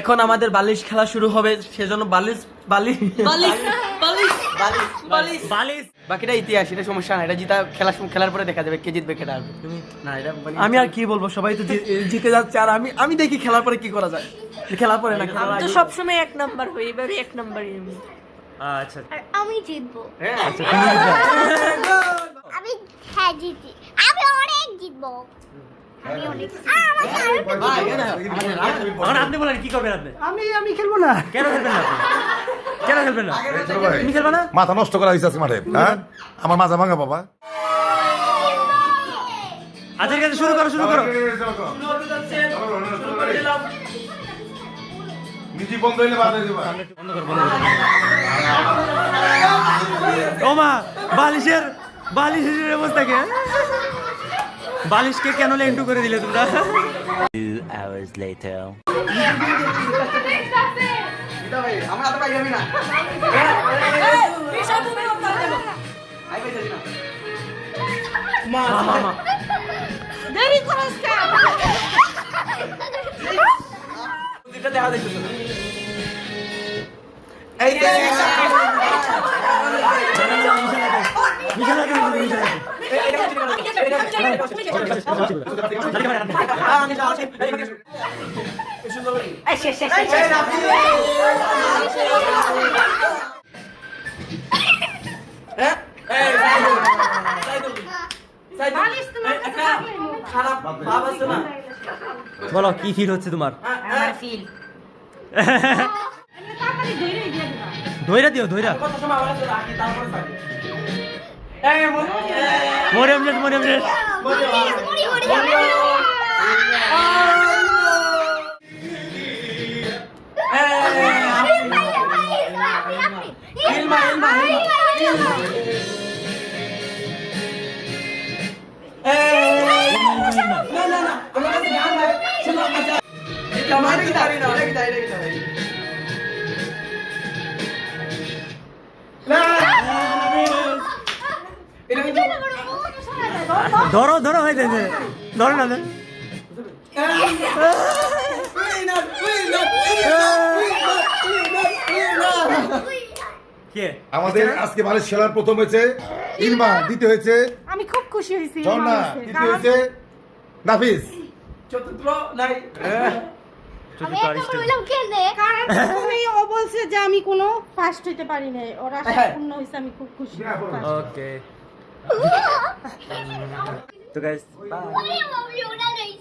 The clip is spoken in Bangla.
এখন আমাদের বালিশ খেলা শুরু হবে, সেজন্য বালিশ বালিশ বালিশ বালিশ বালিশ বালিশ বাকিটা ইতিহাস, এটা সমস্যা না, এটা জিতা খেলার পরে দেখা যাবে কে জিতবে কে হারবে। তুমি না এটা আমি আর কি বলবো, সবাই তো জিতে যাচ্ছে আর আমি দেখি খেলার পরে কি করা যায়। খেলার পরে না, আমি তো সবসময় 1 নাম্বার হই, এবারে 1 নাম্বারই আমি। আচ্ছা আর আমি জিতবো। আচ্ছা তুমি জিতবে। আমি হ্যাঁ জিতি, আমি অনেক জিতবো। আমি অনেক এখন আপনি বলেন কি করবেন আপনি? আমি খেলবো না। কেন খেলবেন না আপনি? কেন খেলবেন না? তুমি খেলবে না? মাথা নষ্ট করা হয়েছে আজকে মাঠে, হ্যাঁ? আমার মাজা ভাঙা বাবা। আজকের কাছে শুরু করো। মিউজিক বন্ধ হইলে বাদ হয়ে যাবে। ও মা, বালিশের অবস্থা কে? বালিশকে কেন লেন্টু করে দিলে তোমরা? 2 hours later. আমরা তো পাইলাম না। মা দেরি করস কেন? এটা দেখা যাইতেছে না। এই যে খারাপ ভাব আছে না। বলো কি ফিল হচ্ছে তোমার? আমার ফিল ধইরা দিও। কত সময় আমার কাছে রাখি তারপরে থাকি। মরিয়ম শেষ ধরো হয়ে যাচ্ছে। ধরো না কে? আমাদের আজকে বালিশ খেলার প্রথম হয়েছে ইলমা, দ্বিতীয় হয়েছে আমি খুব খুশি হয়েছি ঝর্ণা, তৃতীয় হয়েছে নাফিস। চতুর্থ নাই। আমি এখন বললাম কেনে কারণ তুমি ও বলছে যে আমি কোনো ফার্স্ট হইতে পারি না, ওর আশা পূর্ণ হইছে, আমি খুব খুশি। ওকে তো গাইস আমি ওটা নেই